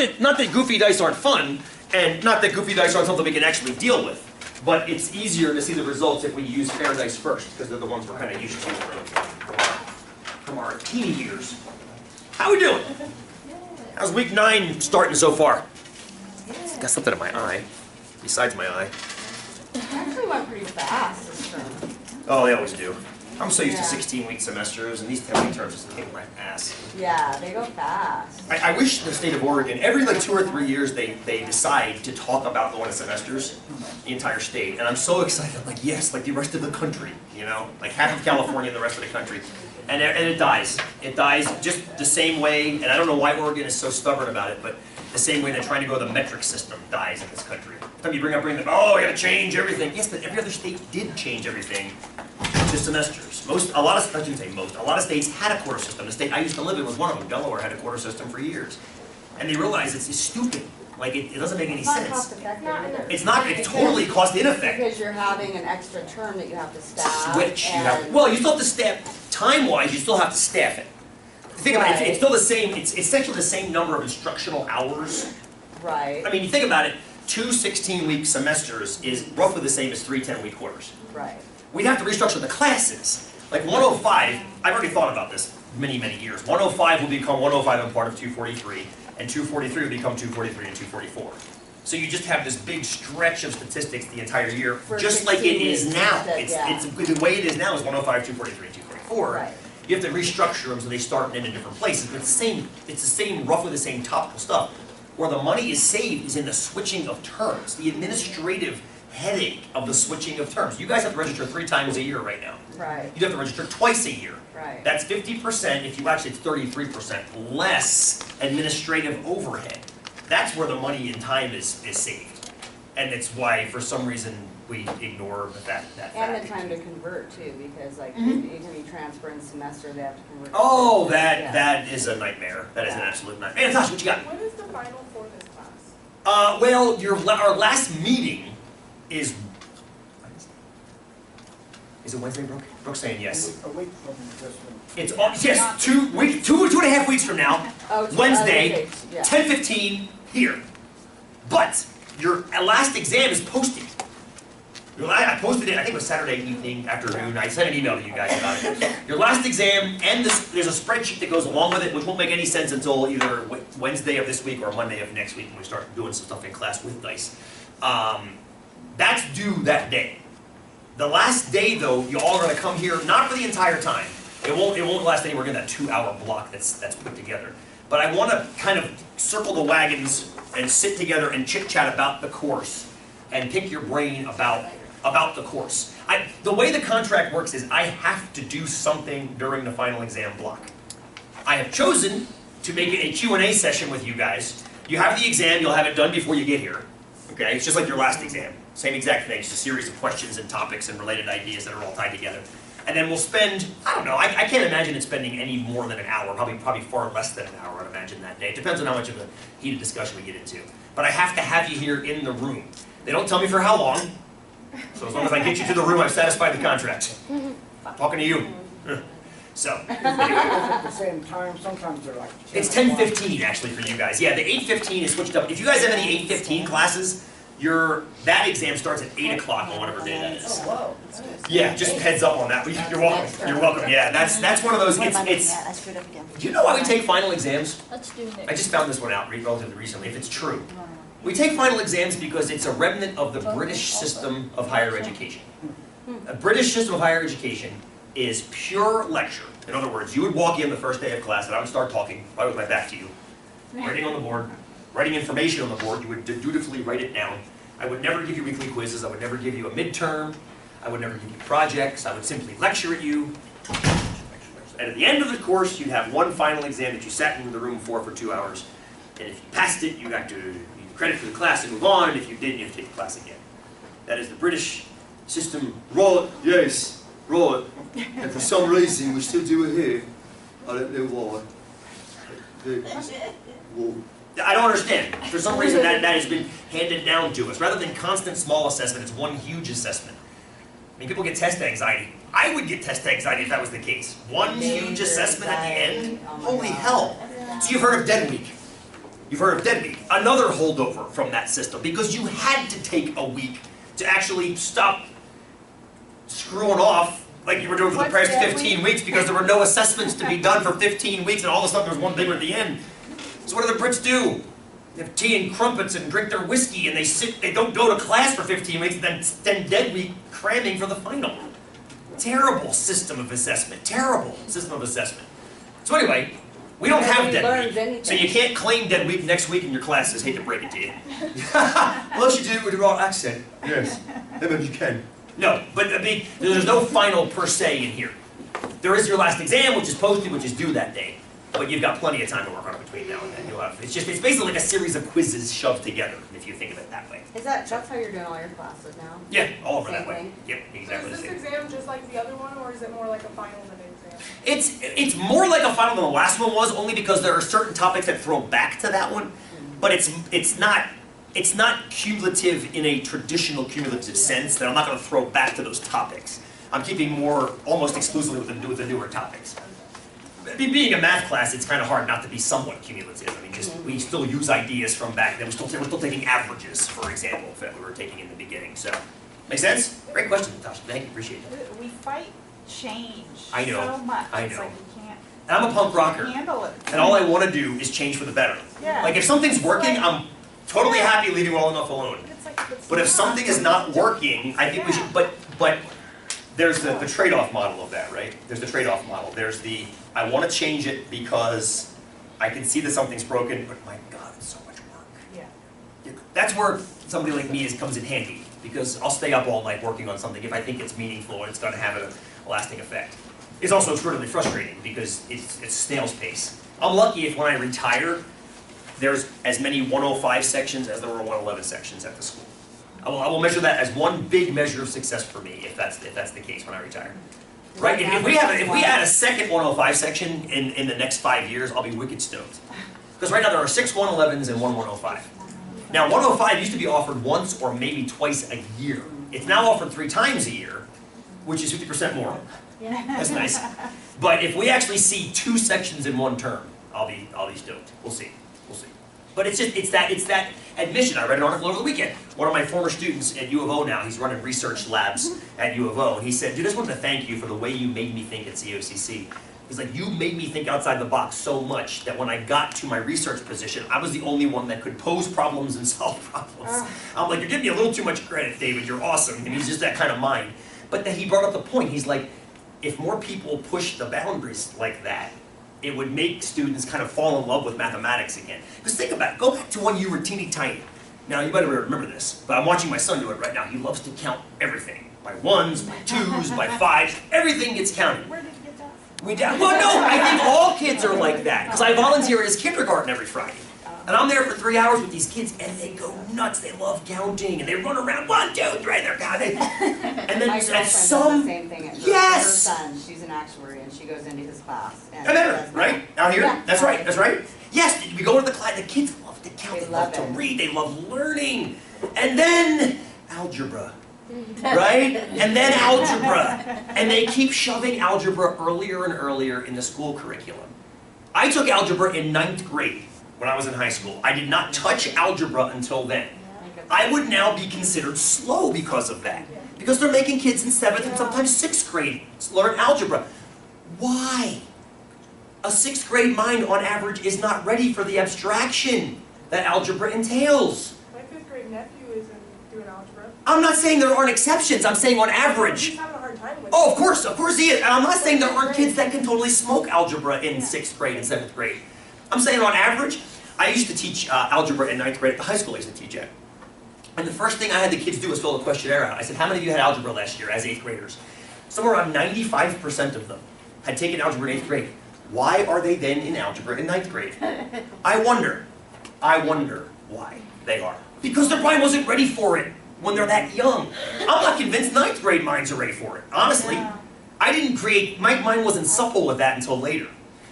that goofy dice aren't fun, and not that goofy dice aren't something we can actually deal with, but it's easier to see the results if we use fair dice first, because they're the ones we're kind of used to from our teen years. How we doing? How's week 9 starting so far? Got something in my eye, besides my eye. Actually went pretty fast this term. Oh, they always do. I'm so used to 16-week semesters, and these 10-week terms just kick my ass. Yeah, they go fast. I wish the state of Oregon, every like 2 or 3 years, they decide to talk about going to semesters, the entire state. And I'm so excited. I'm like, yes, like the rest of the country, you know? Like half of California and the rest of the country. And it dies. It dies just the same way, and I don't know why Oregon is so stubborn about it, but the same way that trying to go to the metric system dies in this country. Every time you bring up, oh, you gotta change everything. Yes, but every other state did change everything to semesters. A lot of states had a quarter system. The state I used to live in was one of them. Delaware had a quarter system for years. And they realized it's stupid. Like, it doesn't make any sense. It's not, it's totally cost ineffective. Because you're having an extra term that you have to staff. Switch. Well, you still have to staff, time-wise, you still have to staff it. Think about it, it's still the same, it's essentially the same number of instructional hours. Right. I mean, you think about it, 2 16-week semesters is roughly the same as 3 10-week quarters. Right. We'd have to restructure the classes. Like 105, I've already thought about this many, many years. 105 will become 105 and part of 243, and 243 will become 243 and 244. So you just have this big stretch of statistics the entire year, just like it is now. It's the way it is now is 105, 243, and 244. Right. You have to restructure them so they start in different places. But it's the same, roughly the same topical stuff. Where the money is saved is in the switching of terms, the administrative headache of the switching of terms. You guys have to register 3 times a year right now. Right. You have to register twice a year. Right. That's 50%, if you actually, it's 33% less administrative overhead. That's where the money and time is saved. And it's why, for some reason, we ignore that fact. And the time to convert, too, because, like, anytime you transfer in semester, they have to convert. Oh, that is a nightmare. That is an absolute nightmare. And Natasha, what you got? What is the final for this class? Well, our last meeting is it Wednesday, Brooke? Brooke's saying yes. A week from this one. It's yes, 2.5 weeks from now, Wednesday, 10:15 here. But your last exam is posted. I posted it, I think it was Saturday evening, afternoon. I sent an email to you guys about it. Your last exam, and there's a spreadsheet that goes along with it, which won't make any sense until either Wednesday of this week or Monday of next week when we start doing some stuff in class with dice. That's due that day. The last day, though, you all are going to come here, not for the entire time. It won't last anywhere in that 2-hour block that's put together. But I want to kind of circle the wagons and sit together and chit-chat about the course and pick your brain about the course. The way the contract works is I have to do something during the final exam block. I have chosen to make it a Q&A session with you guys. You have the exam, you'll have it done before you get here. Okay, it's just like your last exam. Same exact thing, just a series of questions and topics and related ideas that are all tied together. And then we'll spend, I don't know, I can't imagine it spending any more than an hour, probably far less than an hour, I'd imagine that day. It depends on how much of a heated discussion we get into. But I have to have you here in the room. They don't tell me for how long, so as long as I get you to the room, I've satisfied the contract. Talking to you. So. At the same time, sometimes they're like... It's 10:15 actually for you guys. Yeah, the 8:15 is switched up. If you guys have any 8:15 classes, that exam starts at 8 o'clock on whatever day that is. Oh, whoa. Yeah, just heads up on that. You're welcome. You're welcome. Yeah, that's one of those. It's. Do you know why we take final exams? Let's do it. I just found this one out relatively recently. If it's true, we take final exams because it's a remnant of the British system of higher education. A British system of higher education is pure lecture. In other words, you would walk in the first day of class and I would start talking, right with my back to you, writing on the board, writing information on the board. You would dutifully write it down. I would never give you weekly quizzes. I would never give you a midterm. I would never give you projects. I would simply lecture at you. And at the end of the course, you'd have one final exam that you sat in the room for 2 hours. And if you passed it, you got to credit for the class and move on. And if you didn't, you have to take the class again. That is the British system. Right, yes, right. And for some reason, we still do it here. I don't know why. I don't understand. For some reason, that has been handed down to us. Rather than constant small assessment, it's one huge assessment. I mean, people get test anxiety. I would get test anxiety if that was the case. One huge assessment at the end? Holy hell. So you've heard of Dead Week. You've heard of dead week. Another holdover from that system because you had to take a week to actually stop screwing off like you were doing for the What's past dead 15 week? weeks because there were no assessments to be done for 15 weeks and all of a sudden there was one big one at the end. So what do the Brits do? They have tea and crumpets and drink their whiskey and they don't go to class for 15 weeks and then dead week cramming for the final. Terrible system of assessment. Terrible system of assessment. So anyway, we don't have Nobody dead learns week. anything. So you can't claim dead week next week in your classes. Hate to break it to you. Unless you do it with the wrong accent. Yes. Then you can. No, but I mean, there's no final per se in here. There is your last exam, which is posted, which is due that day. But you've got plenty of time to work on it between now and then. You'll have, it's basically like a series of quizzes shoved together, if you think of it that way. That's how you're doing all your classes now? Yeah, all over that Same way. thing? Yep, So exactly is the this same. exam just like the other one, or is it more like a final than an exam? It's more like a final than the last one was, only because there are certain topics that throw back to that one. But it's not cumulative in a traditional cumulative sense, that I'm not going to throw back to those topics. I'm keeping more almost exclusively with the newer topics. Being a math class, it's kind of hard not to be somewhat cumulative. I mean, we still use ideas from back then. We're still taking averages, for example, that we were taking in the beginning. So, make sense? Great question, Natasha. Thank you. Appreciate it. We fight change I know, so much. I It's know. like we can't And I'm a punk rocker, handle it. and all I want to do is change for the better. Yeah. Like if something's working, I'm totally happy leaving well enough alone. It's like, it's But if not. something is not working, I think we should, but there's the trade-off model of that, right? There's the trade-off model. There's the, I want to change it because I can see that something's broken, but my God, it's so much work. Yeah. That's where somebody like me comes in handy, because I'll stay up all night working on something if I think it's meaningful and it's going to have a lasting effect. It's also extremely frustrating because it's snail's pace. I'm lucky if when I retire, there's as many 105 sections as there were 111 sections at the school. I will measure that as one big measure of success for me if that's the case when I retire. Right? If we add a second 105 section in the next 5 years, I'll be wicked stoked. Because right now there are 6 111s and 1 105. Now 105 used to be offered once or maybe twice a year. It's now offered 3 times a year, which is 50% more. That's nice. But if we actually see 2 sections in one term, I'll be stoked. We'll see. We'll see. But it's that admission. I read an article over the weekend. One of my former students at U of O now, he's running research labs at U of O, and he said, dude, I just wanted to thank you for the way you made me think at COCC. He's like, you made me think outside the box so much that when I got to my research position, I was the only one that could pose problems and solve problems. I'm like, you're giving me a little too much credit, David, you're awesome. And he's just that kind of mind. But then he brought up the point, he's like, if more people push the boundaries like that, it would make students kind of fall in love with mathematics again. Because think about it, go back to when you were teeny tiny. Now you better remember this, but I'm watching my son do it right now. He loves to count everything. By 1s, by 2s, by 5s, everything gets counted. Where did you get that from? Well, no, I think all kids are like that. Because I volunteer at his kindergarten every Friday. And I'm there for 3 hours with these kids, and they go nuts. They love counting, and they run around, 1, 2, 3, they're counting. And then My at girlfriend some, does the same thing. Her Yes! son, she's an actuary, and she goes into his class. And I remember, does right? Out here? Yeah. That's right, that's right. Yes, we go into the class, the kids love to count, They they love love to it. read, they love learning. And then algebra, right? And then algebra. And they keep shoving algebra earlier and earlier in the school curriculum. I took algebra in 9th grade when I was in high school. I did not touch algebra until then. I would now be considered slow because of that. Because they're making kids in 7th and sometimes 6th grade learn algebra. Why? A 6th grade mind on average is not ready for the abstraction that algebra entails. My 5th grade nephew isn't doing algebra. I'm not saying there aren't exceptions, I'm saying on average. He's having a hard time with it. Oh, of course he is. And I'm not saying there aren't kids that can totally smoke algebra in 6th grade and 7th grade. I'm saying on average, I used to teach algebra in 9th grade at the high school I used to teach at. And the first thing I had the kids do was fill a questionnaire out. I said, how many of you had algebra last year as 8th graders? Somewhere around 95% of them had taken algebra in 8th grade. Why are they then in algebra in 9th grade? I wonder why they are. Because their brain wasn't ready for it when they're that young. I'm not convinced 9th grade minds are ready for it, honestly. Yeah. I didn't create, my mind wasn't supple with that until later.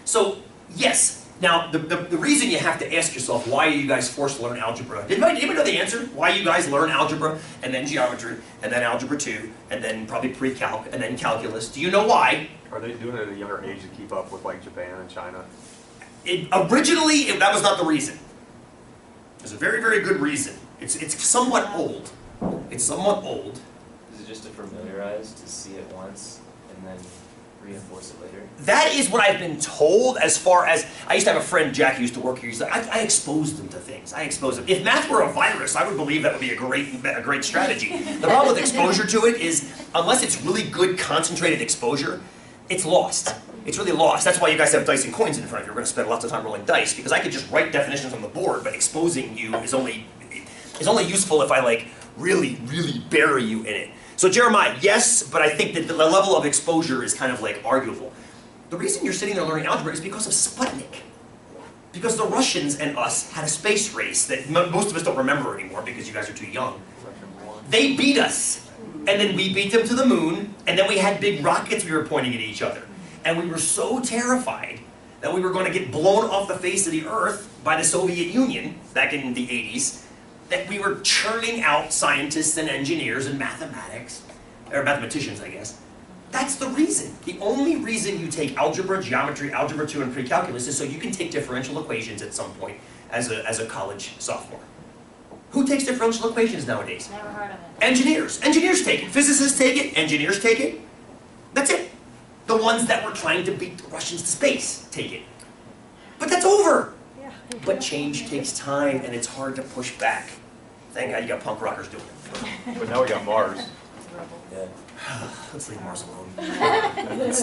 So, yes. Now, the reason you have to ask yourself, why are you guys forced to learn algebra? Did anybody know the answer? Why you guys learn algebra, and then geometry, and then algebra 2, and then probably pre-calc, and then calculus? Do you know why? Are they doing it at a younger age to keep up with like Japan and China? Originally, that was not the reason. There's a very, very good reason. It's somewhat old. It's somewhat old. Is it just to familiarize, to see it once, and then reinforce it later? That is what I've been told. As far as I used to have a friend, Jack, who used to work here. He's like, I exposed them to things. I exposed them. If math were a virus, I would believe that would be a great strategy. The problem with exposure to it is, unless it's really good concentrated exposure, it's lost. It's really lost. That's why you guys have dice and coins in front of you. We're going to spend lots of time rolling dice, because I could just write definitions on the board, but exposing you is only useful if I like really, really bury you in it. So Jeremiah, yes, but I think that the level of exposure is kind of like arguable. The reason you're sitting there learning algebra is because of Sputnik. Because the Russians and us had a space race that most of us don't remember anymore because you guys are too young. They beat us, and then we beat them to the moon, and then we had big rockets we were pointing at each other. And we were so terrified that we were going to get blown off the face of the earth by the Soviet Union back in the 80s, that we were churning out scientists and engineers and mathematics, or mathematicians, I guess. That's the reason. The only reason you take algebra, geometry, algebra 2, and pre-calculus is so you can take differential equations at some point as a college sophomore. Who takes differential equations nowadays? Never heard of it. Engineers. Engineers take it. Physicists take it. Engineers take it. That's it. The ones that were trying to beat the Russians to space take it. But that's over. Yeah. But change takes time, and it's hard to push back. Thank God you got punk rockers doing it. But now we got Mars. Yeah. Let's leave Mars alone.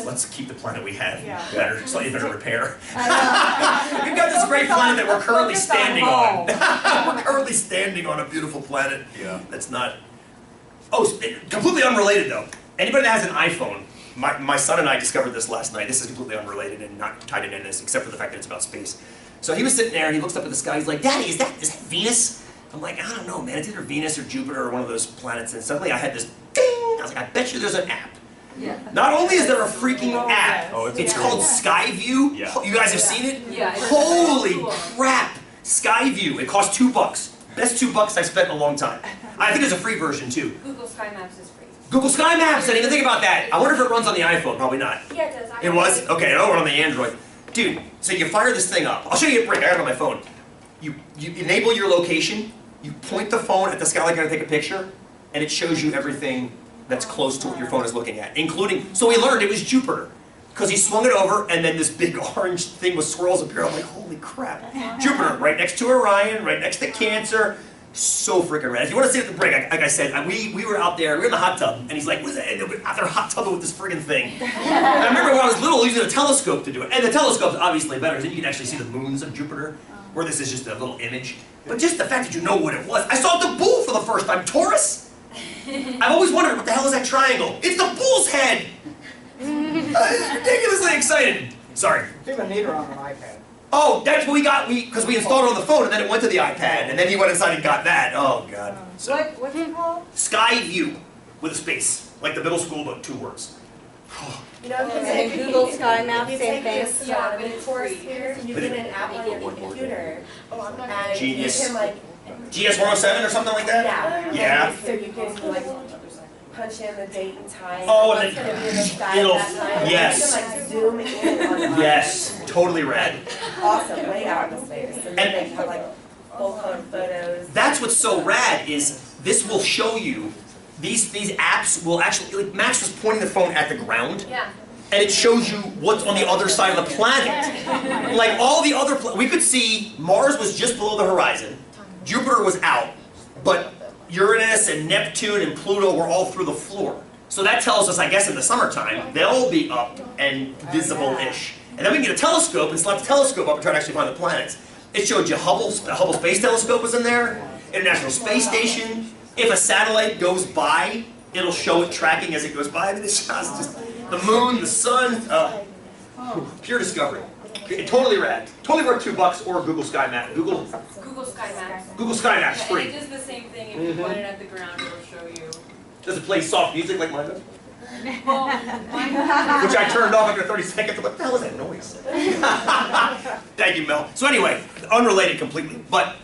Let's keep the planet we have. Yeah. Better, slightly better repair. We've got this great planet that we're currently standing on. We're currently standing on a beautiful planet. Yeah. That's not. Oh, completely unrelated though. Anybody that has an iPhone, my son and I discovered this last night. This is completely unrelated and not tied into this, except for the fact that it's about space. So he was sitting there and he looks up at the sky. He's like, "Daddy, is that Venus?" I'm like, "I don't know, man. It's either Venus or Jupiter or one of those planets." And suddenly I had this ding. I was like, "I bet you there's an app." Yeah. Not only is there a freaking app, Oh, it's called Skyview. Yeah. You guys have seen it? Yeah. Holy crap! Skyview. It costs $2. Best $2 I've spent in a long time. I think there's a free version too. Google Sky Maps is free. Google Sky Maps. I didn't even think about that. I wonder if it runs on the iPhone. Probably not. Yeah, it does. It was? Okay, it'll run on the Android. Dude, so you fire this thing up. I'll show you a break. I got it on my phone. You enable your location. You point the phone at the sky like you're going to take a picture, and it shows you everything that's close to what your phone is looking at, including, so we learned it was Jupiter, because he swung it over, and then this big orange thing with swirls appeared. I'm like, holy crap. Jupiter, right next to Orion, right next to Cancer. So freaking rad. If you want to see it at the break, like I said, we were out there, we were in the hot tub, and he's like, "What's that?" And we're out there hot tubbing with this friggin' thing. And I remember when I was little using a telescope to do it. And the telescope's obviously better, because then you can actually see the moons of Jupiter, where this is just a little image. But just the fact that you know what it was. I saw the bull for the first time. Taurus? I've always wondered, what the hell is that triangle? It's the bull's head! Ridiculously excited. Sorry. It's even neater on an iPad. Oh, that's what we got, because we installed it on the phone, and then it went to the iPad, and then he went inside and got that. Oh, God. So, What's it called? Skyview, with a space, like the middle school book, 2 words. You know, And then Google Sky Maps, you same take thing. this, Yeah, but it's course here, you But get it- an app on your computer, Oh, I'm not. and Genius. you can like, GS107 or something like that? Yeah. so you can like punch in the date and time. Oh, and what's then gonna be in the sky it'll- at that time. yes. You can like zoom in on it. Yes, totally rad. Awesome, way out in space, and then they have like full color photos. That's what's so rad is this will show you, these apps will actually, like Max was pointing the phone at the ground, Yeah. and it shows you what's on the other side of the planet. Like all the other, we could see Mars was just below the horizon, Jupiter was out, but Uranus and Neptune and Pluto were all through the floor. So that tells us, I guess in the summertime, they'll be up and visible-ish. And then we can get a telescope and slap the telescope up and try to actually find the planets. It showed you the Hubble Space Telescope was in there, International Space Station. If a satellite goes by, it'll show it tracking as it goes by. I mean, it's just the moon, the sun, pure discovery. Totally rad. Totally worth $2 or Google Sky Map. Google Sky Maps. Google Sky Maps Yeah, free. and it does the same thing if you point it at the ground, it'll show you. Does it play soft music like mine does? Well, mine Which I turned off after 30 seconds. What the hell is that noise? Thank you, Mel. So anyway, unrelated completely. But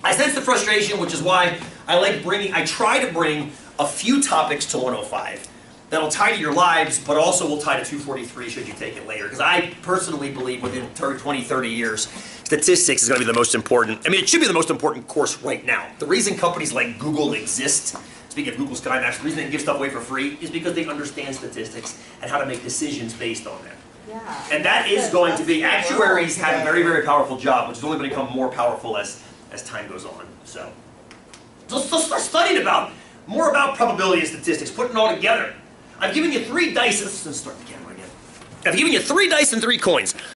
I sense the frustration, which is why I try to bring a few topics to 105 that'll tie to your lives, but also will tie to 243 should you take it later. Because I personally believe within 20, 30 years, statistics is going to be the most important. I mean, it should be the most important course right now. The reason companies like Google exist, speaking of Google SkyMaps, the reason they give stuff away for free is because they understand statistics and how to make decisions based on them. Yeah. And that is going to be, actuaries have a very, very powerful job, which is only going to become more powerful as time goes on. So start studying more about probability and statistics, putting it all together. I've given you 3 dice. Let's start the camera again. I've given you 3 dice and 3 coins.